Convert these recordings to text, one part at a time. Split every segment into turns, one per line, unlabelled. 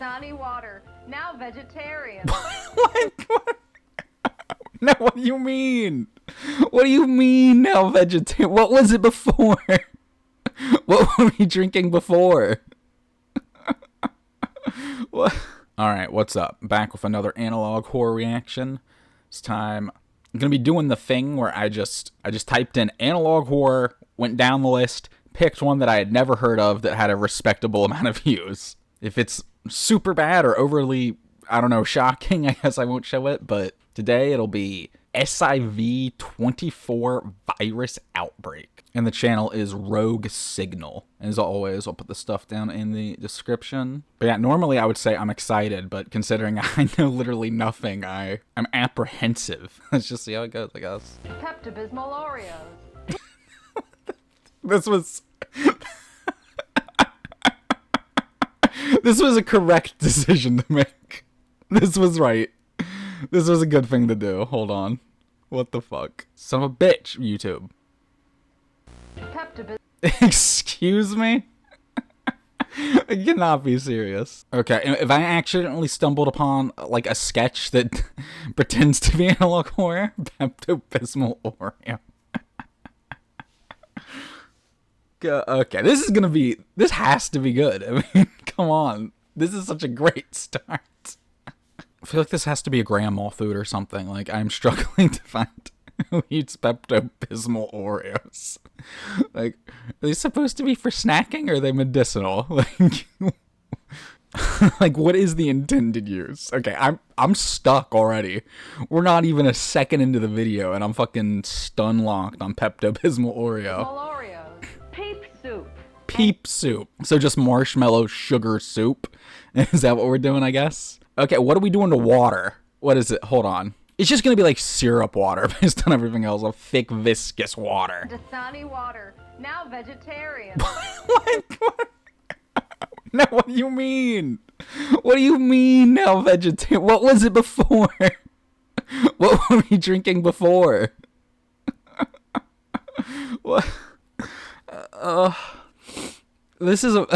Dasani water, now vegetarian.
What? No, what do you mean? What do you mean now vegetarian? What was it before? What were we drinking before? What? Alright, what's up? Back with another analog horror reaction. This time, I'm gonna be doing the thing where I just typed in analog horror, went down the list, picked one that I had never heard of that had a respectable amount of views. If it's super bad or overly, I don't know, shocking, I guess I won't show it, but today it'll be SIV-24 virus outbreak. And the channel is Rogue Signal. As always, I'll put the stuff down in the description. But yeah, normally I would say I'm excited, but considering I know literally nothing, I'm apprehensive. Let's just see how it goes, I guess.
Pepto-Bismol OREO'S.
This was... This was a correct decision to make. This was right. This was a good thing to do. Hold on. What the fuck? Son of a bitch, YouTube. Excuse me? I cannot be serious. Okay, if I accidentally stumbled upon, like, a sketch that pretends to be analog horror, Pepto-Bismol Oreo. Okay, this has to be good. I mean, come on. This is such a great start. I feel like this has to be a grandma food or something. Like, I'm struggling to find who eats Pepto-Bismol Oreos. Like, are they supposed to be for snacking or are they medicinal? Like, like, what is the intended use? Okay, I'm stuck already. We're not even a second into the video and I'm fucking stun-locked on Pepto-Bismol Oreo.
OREO'S. Peep soup.
Peep soup. So just marshmallow sugar soup? Is that what we're doing, I guess? Okay, what are we doing to water? What is it? Hold on. It's just gonna be like syrup water based on everything else. A thick, viscous water.
Dasani water, now vegetarian.
What? No, what do you mean? What do you mean now vegetarian? What was it before? What were we drinking before? What? This is a...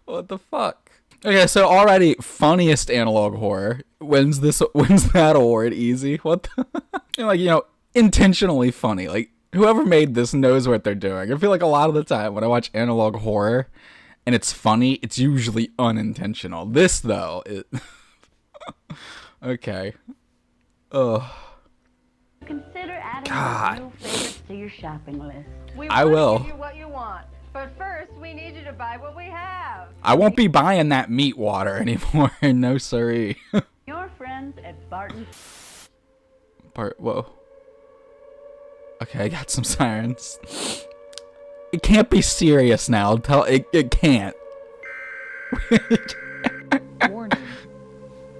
What the fuck? Okay, so already funniest analog horror wins that award easy. What the like, you know, intentionally funny. Like, whoever made this knows what they're doing. I feel like a lot of the time when I watch analog horror and it's funny, it's usually unintentional. This though, okay. Ugh.
Consider adding new favorites to your shopping list.
I will.
Give you what you want. But first, we need you to buy what we have.
I won't be buying that meat water anymore. No, sorry.
Your friends at Barton.
Whoa. Okay, I got some sirens. It can't be serious now. It can't.
Warning.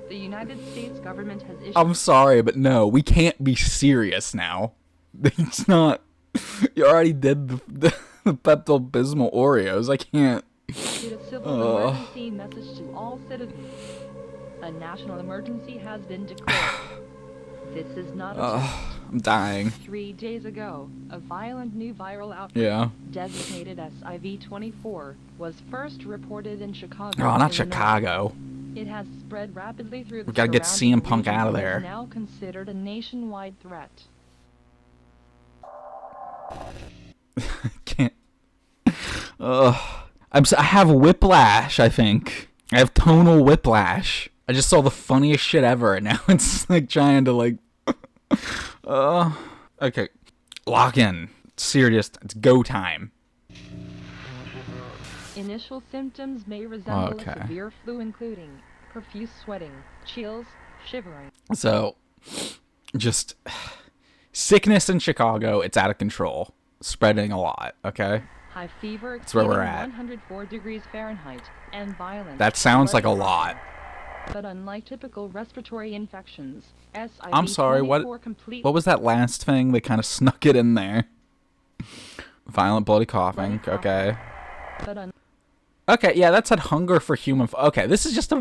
The United States government has issued...
I'm sorry, but no, we can't be serious now. It's not... You already did the Pepto-Bismol Oreos. I can't.
A civil emergency message to all citizens. A national emergency has been declared. This is not a
I'm dying.
3 days ago, a violent new viral outbreak designated SIV-24 was first reported in Chicago.
Oh, not Chicago.
It has spread rapidly through the
We gotta get CM Punk out of there.
It is now considered a nationwide threat.
Can't. I have whiplash, I think. I have tonal whiplash. I just saw the funniest shit ever, and now it's like trying to like... Okay. Lock in. Serious. It's go time.
Initial symptoms may resemble a severe flu, including profuse sweating, chills, shivering.
So, just... Sickness in Chicago, it's out of control. Spreading a lot, okay?
High fever
That's where we're at.
104 degrees Fahrenheit and violent.
That sounds like a lot.
But unlike typical respiratory infections,
I'm sorry, what was that last thing? They kind of snuck it in there. Violent bloody coughing, okay. Okay, yeah, that said hunger for human... Okay, this is just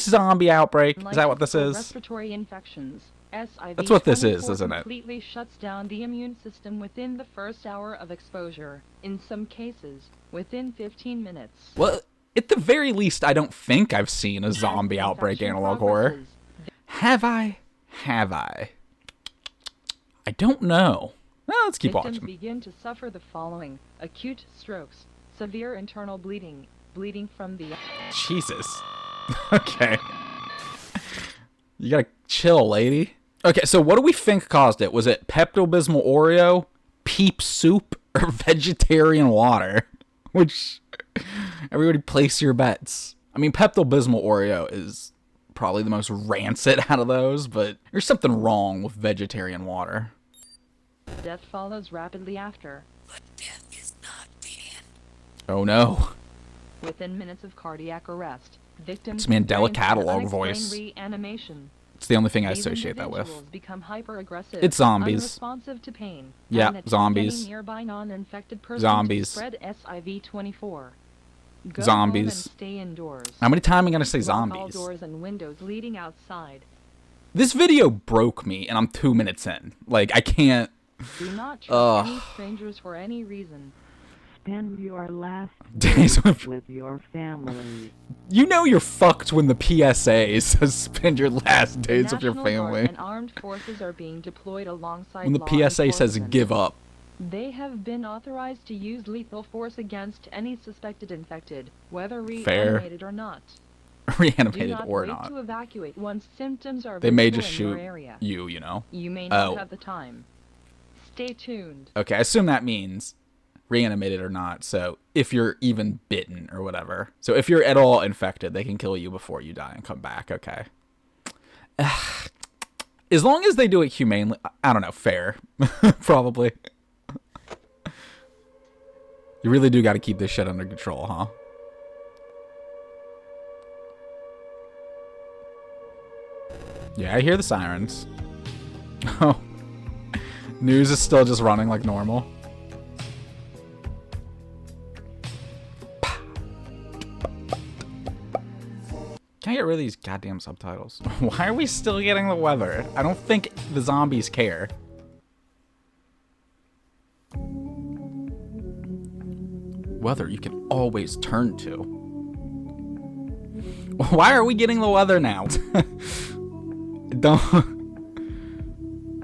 zombie outbreak. Is that what this is?
Respiratory infections, SIV-24
That's what this is, isn't it?
completely shuts down the immune system within the first hour of exposure. In some cases, within 15 minutes.
Well, at the very least, I don't think I've seen a zombie outbreak analog horror. Have I? Have I? I don't know. Well, let's keep
Victims
watching.
begin to suffer the following: acute strokes, severe internal bleeding, bleeding from the...
Jesus. Okay. You gotta chill, lady. Okay, so what do we think caused it? Was it Pepto-Bismol Oreo, Peep Soup, or vegetarian water? Which, everybody place your bets. I mean, Pepto-Bismol Oreo is probably the most rancid out of those, but there's something wrong with vegetarian water.
Death follows rapidly after.
But death is not the end.
Oh no.
Within minutes of cardiac arrest, victims
It's Mandela
experience
catalog
unexplained
voice.
Reanimation.
It's the only thing I
These
associate that with.
individuals become hyper-aggressive,
It's zombies.
unresponsive to pain,
Yeah,
and attack
zombies.
any nearby non-infected person
Zombies.
to spread SIV-24. Go
Zombies.
home and stay indoors.
How many times am I gonna say
Lock all
zombies?
doors and windows leading outside.
This video broke me, and I'm 2 minutes in. Like, I can't...
Do not trust any strangers for any reason.
Spend your last
Days with...
with your family.
You know you're fucked when the PSA says spend your last days with your
National Guard
family.
and armed forces are being deployed alongside
When the
law
PSA says
enforcement.
give up.
They have been authorized to use lethal force against any suspected infected, whether
Fair.
reanimated or not. Do
Reanimated
not
or
wait
not.
to evacuate once symptoms are
They may
visible
just
in your
shoot
area.
you know.
You may not
Oh.
have the time. Stay tuned.
Okay, I assume that means reanimated or not, so if you're even bitten or whatever. So if you're at all infected, they can kill you before you die and come back, okay. As long as they do it humanely, I don't know, fair. Probably. You really do gotta keep this shit under control, huh? Yeah, I hear the sirens. Oh. News is still just running like normal. Can I get rid of these goddamn subtitles? Why are we still getting the weather? I don't think the zombies care. Weather you can always turn to. Why are we getting the weather now? Don't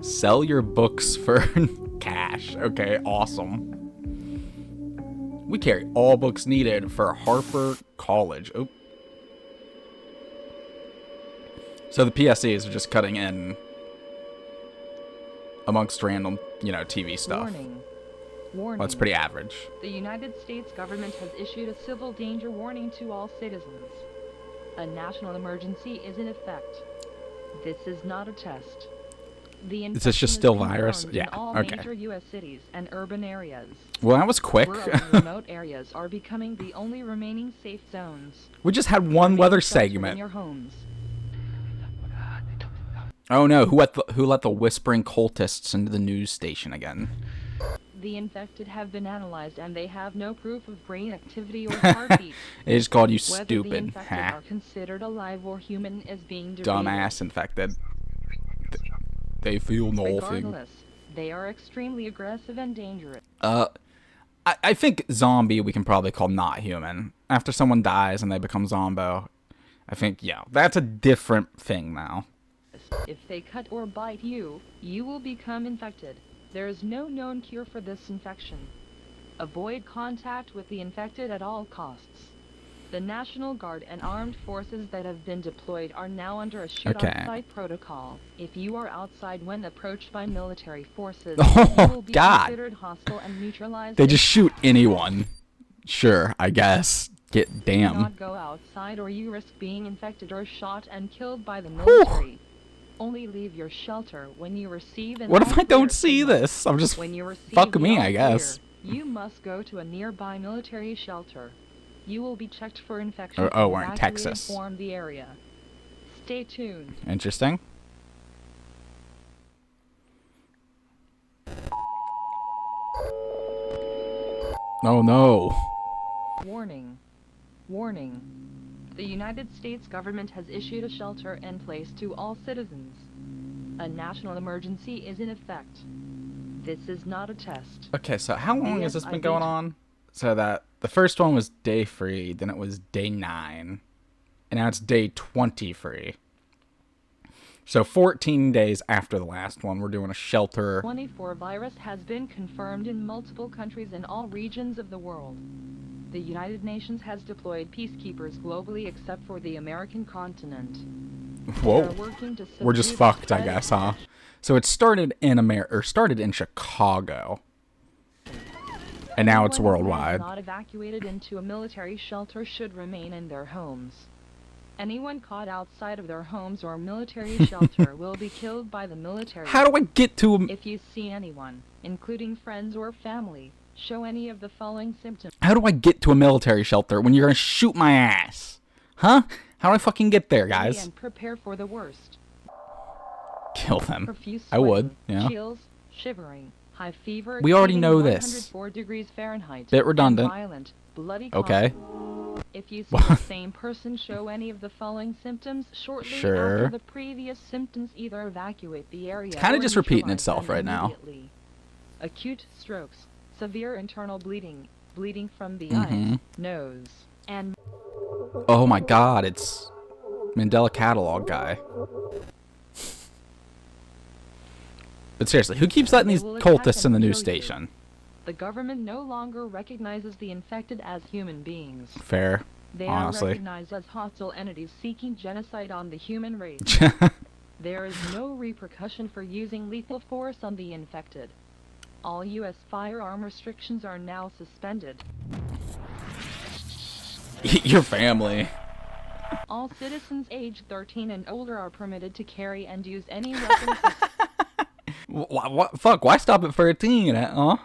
sell your books for cash. Okay, awesome. We carry all books needed for Harper College. Oh. So the PSCs are just cutting in amongst random, you know, TV stuff.
Warning. Warning.
Well, it's pretty average.
The United States government has issued a civil danger warning to all citizens. A national emergency is in effect. This is not a test. The
Is this just still virus?
confirmed
Yeah,
in all
okay.
major U.S. cities and urban areas.
Well, that was quick.
Rural and remote areas are becoming the only remaining safe zones.
We just had one weather
Remain sheltered in
segment.
your homes.
Oh no, who let the whispering cultists into the news station again?
The infected have been analyzed and they have no proof of brain activity or heartbeat.
They just called you
Whether the
stupid.
infected
Ha.
are considered alive or human is being debated.
Dumbass infected. They feel nothing.
Regardless, they are extremely aggressive and dangerous.
I think zombie we can probably call not human. After someone dies and they become zombo, I think, yeah, that's a different thing now.
If they cut or bite you, you will become infected. There is no known cure for this infection. Avoid contact with the infected at all costs. The National Guard and armed forces that have been deployed are now under a shoot-on-sight protocol. If you are outside when approached by military forces,
Oh,
you will be
God.
considered hostile and neutralized.
They just shoot anyone. Sure, I guess. Get
Do
damn.
not go outside or you risk being infected or shot and killed by the military. Only leave your shelter when you receive an
What if I
all-clear
don't see
signal.
this? I'm just
When you receive
fuck
the
me, I
all
guess.
clear, you must go to a nearby military shelter. You will be checked for infection.
Oh,
and
we're in
gradually
Texas.
inform the area. Stay tuned.
Interesting. Oh no.
Warning. Warning. The United States government has issued a shelter in place to all citizens. A national emergency is in effect. This is not a test.
Okay, so how long has this been going on? So that the first one was day free, then it was day 9, and now it's day 20 free. So 14 days after the last one, we're doing a shelter.
24 virus has been confirmed in multiple countries in all regions of the world. The United Nations has deployed peacekeepers globally except for the American continent.
Whoa.
They are working to
We're just
subdue the
fucked, I
spread
guess,
of
huh? So it started in started in Chicago. And now it's
Anyone who is
worldwide.
not evacuated into a military shelter should remain in their homes. Anyone caught outside of their homes or military shelter will be killed by the military.
How do I get to him?
If you see anyone, including friends or family, show any of the following symptoms.
How do I get to a military shelter when you're gonna shoot my ass? Huh? How do I fucking get there, guys?
And prepare for the worst.
Kill them.
Profuse
I would,
sweating,
yeah.
chills, shivering, high fever.
We already
exceeding
know this.
104 degrees Fahrenheit.
Bit redundant.
And violent, bloody
Okay.
cough. If you see the same person show any of the following symptoms shortly
Sure.
after the previous symptoms, either evacuate the area.
It's kinda
or
just repeating
neutralize
itself
them
right now.
immediately. Acute strokes, severe internal bleeding, bleeding from the
Mhm.
eyes, nose, and
Oh my god, it's Mandela Catalog guy. But seriously, who keeps letting these
They will attack
cultists in
and
the news
kill you.
station?
the government no longer recognizes the infected as human beings.
Fair,
They are
honestly.
recognized as hostile entities seeking genocide on the human race. There is no repercussion for using lethal force on the infected. All U.S. firearm restrictions are now suspended.
Your family.
All citizens aged 13 and older are permitted to carry and use any weapon for
What? Fuck, why stop at 13, huh?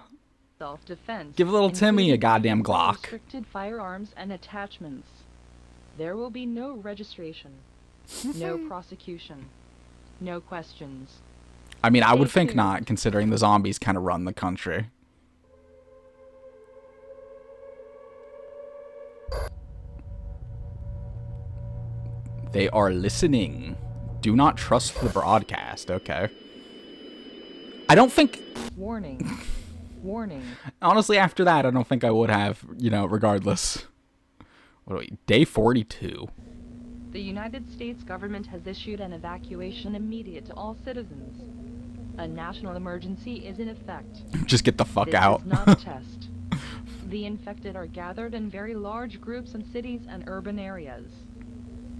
self-defense.
Give little Timmy a
including
goddamn
weapons for
Glock.
restricted firearms and attachments. There will be no registration, no prosecution, no questions.
I mean, I would
Stay
think
tuned.
not, considering the zombies kind of run the country. They are listening. Do not trust the broadcast. Okay. I don't think...
Warning. Warning.
Honestly, after that, I don't think I would have, regardless. What are we? Day 42.
The United States government has issued an evacuation immediate to all citizens. A national emergency is in effect.
Just get the fuck
This
out.
is not a test. The infected are gathered in very large groups in cities and urban areas.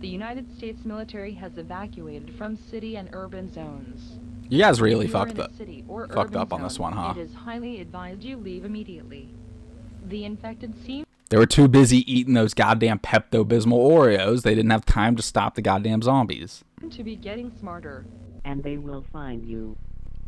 The United States military has evacuated from city and urban zones.
You guys really
If you are
fucked
in a
up.
city or
Fucked
urban
up on this
zone,
one, huh?
It is highly advised you leave immediately. The infected seem
They were too busy eating those goddamn Pepto-Bismol Oreos. They didn't have time to stop the goddamn zombies.
to be getting smarter.
And they will find you.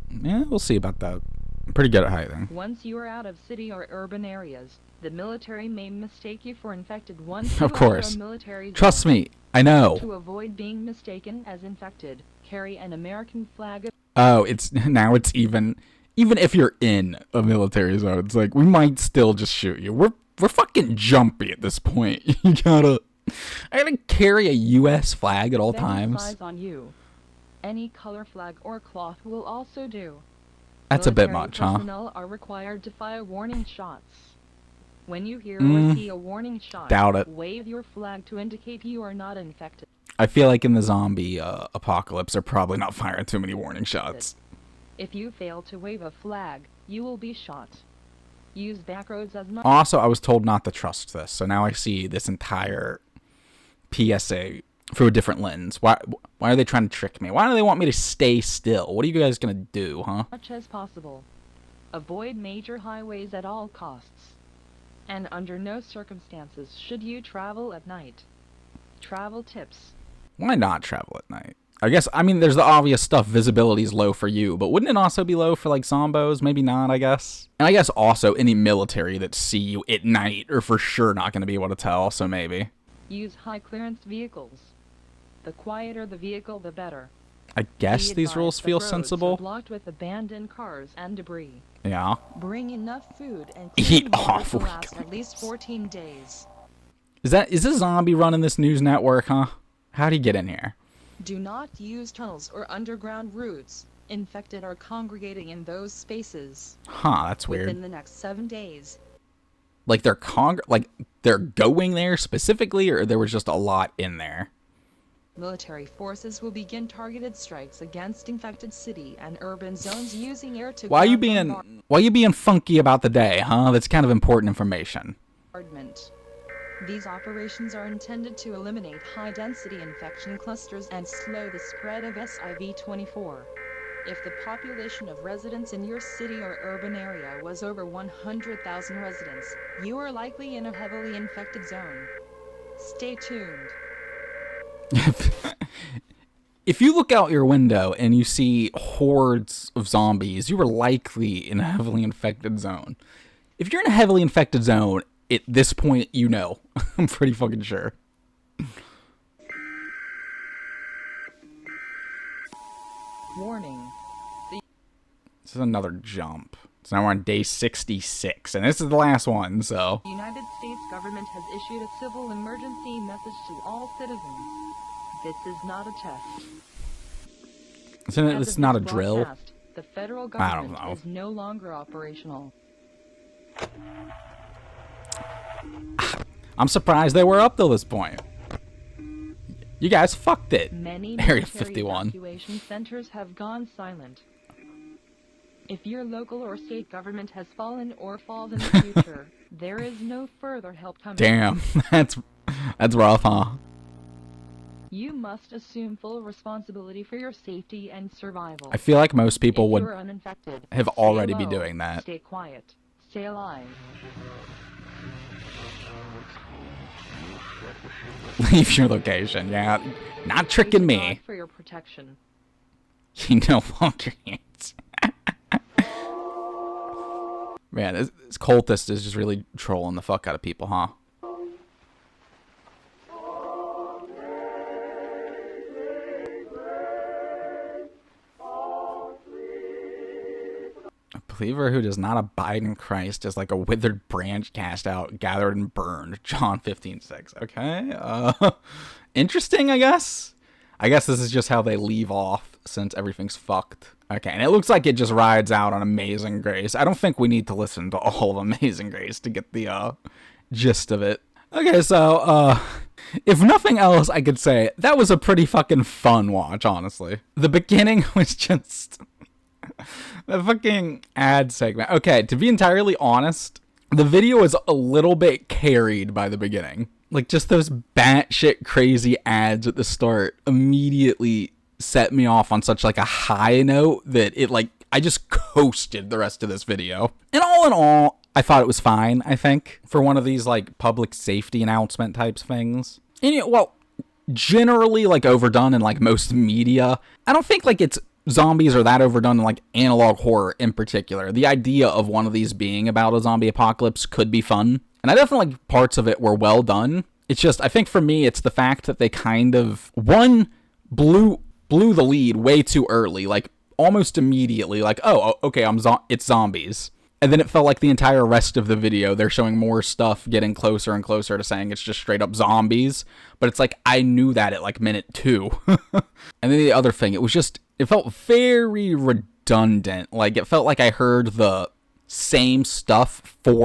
Yeah, we'll see about that. I'm pretty good at hiding.
Once you are out of city or urban areas, the military may mistake you for infected once you
Of
enter
course.
a military
Trust
zone.
me, I know.
To avoid being mistaken as infected, carry an American flag.
Oh, it's now it's even if you're in a military zone, it's like we might still just shoot you. We're fucking jumpy at this point. I gotta carry a U.S. flag at all times.
Eyes on you. Any color flag or cloth will also do.
That's a bit
Military
much, huh?
personnel are required to fire warning shots. When you hear
Mm,
or see a warning shot,
doubt it.
wave your flag to indicate you are not infected.
I feel like in the zombie apocalypse, they're probably not firing too many warning shots.
If you fail to wave a flag, you will be shot. Use back roads as much.
Also, I was told not to trust this, so now I see this entire PSA through a different lens. Why are they trying to trick me? Why do they want me to stay still? What are you guys gonna do, huh?
Much as possible. Avoid major highways at all costs. And under no circumstances should you travel at night. Travel tips.
Why not travel at night? I mean, there's the obvious stuff. Visibility is low for you, but wouldn't it also be low for, like, zombos? Maybe not, I guess. And I guess also any military that see you at night are for sure not going to be able to tell, so maybe.
Use high clearance vehicles. The quieter the vehicle, the better.
I guess
Be
these
advised
rules
the
feel
roads are
sensible.
blocked with abandoned cars and debris.
Yeah.
Bring enough food and
Eat
clean water
off,
to
we
last
go.
at least 14 days.
Is this zombie running this news network, huh? How'd he get in here?
Do not use tunnels or underground routes. Infected are congregating in those spaces.
Huh, that's weird.
Within the next 7 days.
Like they're going there specifically, or there was just a lot in there?
Military forces will begin targeted strikes against infected city and urban zones using air to
Why you being funky about the day, huh? That's kind of important information.
bombardment. These operations are intended to eliminate high-density infection clusters and slow the spread of SIV-24. If the population of residents in your city or urban area was over 100,000 residents, you are likely in a heavily infected zone. Stay tuned.
If you look out your window and you see hordes of zombies, you are likely in a heavily infected zone. If you're in a heavily infected zone, at this point, you know. I'm pretty fucking sure.
Warning.
This is another jump. So now we're on day 66, and this is the last one, so...
The United States government has issued a civil emergency message to all citizens. This is not a test.
Isn't it,
As
it's
of
not a
this
drill?
broadcast, the federal
I don't
government
know.
is no longer operational.
I'm surprised they were up till this point. You guys fucked it.
Many
Area
military
51.
evacuation centers have gone silent. If your local or state government has fallen or falls in the future, there is no further help coming.
Damn, that's rough, huh?
You must assume full responsibility for your safety and survival.
I feel like most people
If
would
you are uninfected,
have
stay
already be
low,
doing that.
Stay quiet. Stay alive.
Leave your location. Yeah, not tricking
Praise God
me.
for your protection.
You know, hold your hands. Man, this cultist is just really trolling the fuck out of people, huh? A believer who does not abide in Christ is like a withered branch cast out, gathered and burned. John 15:6. Okay. Interesting, I guess. I guess this is just how they leave off since everything's fucked. Okay, and it looks like it just rides out on Amazing Grace. I don't think we need to listen to all of Amazing Grace to get the gist of it. Okay, so if nothing else, I could say that was a pretty fucking fun watch, honestly. The beginning was just the fucking ad segment. Okay, to be entirely honest, the video is a little bit carried by the beginning. Like, just those batshit crazy ads at the start immediately set me off on such, like, a high note that it, like, I just coasted the rest of this video. And all in all, I thought it was fine, I think, for one of these, like, public safety announcement types things. And, you know, well, generally, like, overdone in, like, most media. I don't think, like, it's zombies are that overdone in, like, analog horror in particular. The idea of one of these being about a zombie apocalypse could be fun. And I definitely think parts of it were well done. It's just, I think for me, it's the fact that they kind of, one, blew the lead way too early, like, almost immediately, like, oh, okay, it's zombies. And then it felt like the entire rest of the video, they're showing more stuff getting closer and closer to saying it's just straight up zombies. But it's like, I knew that at, like, minute 2. And then the other thing, it felt very redundant. Like, it felt like I heard the same stuff 3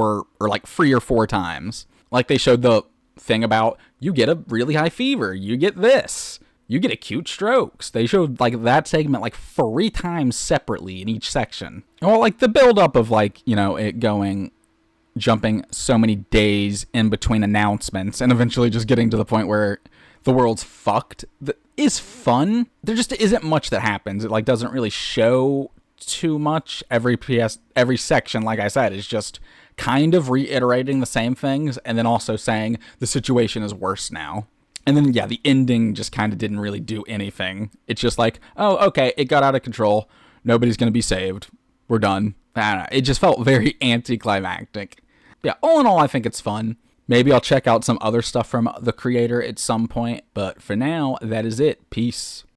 or 4 times. Like, they showed the thing about, you get a really high fever, you get this, you get acute strokes. They showed, like, that segment, like, 3 times separately in each section. Well, like, the build-up of, like, you know, it jumping so many days in between announcements and eventually just getting to the point where the world's fucked is fun. There just isn't much that happens. It, like, doesn't really show too much. Every section, like I said, is just kind of reiterating the same things and then also saying the situation is worse now. And then, yeah, the ending just kind of didn't really do anything. It's just like, oh, okay, it got out of control. Nobody's going to be saved. We're done. I don't know. It just felt very anticlimactic. Yeah, all in all, I think it's fun. Maybe I'll check out some other stuff from the creator at some point. But for now, that is it. Peace.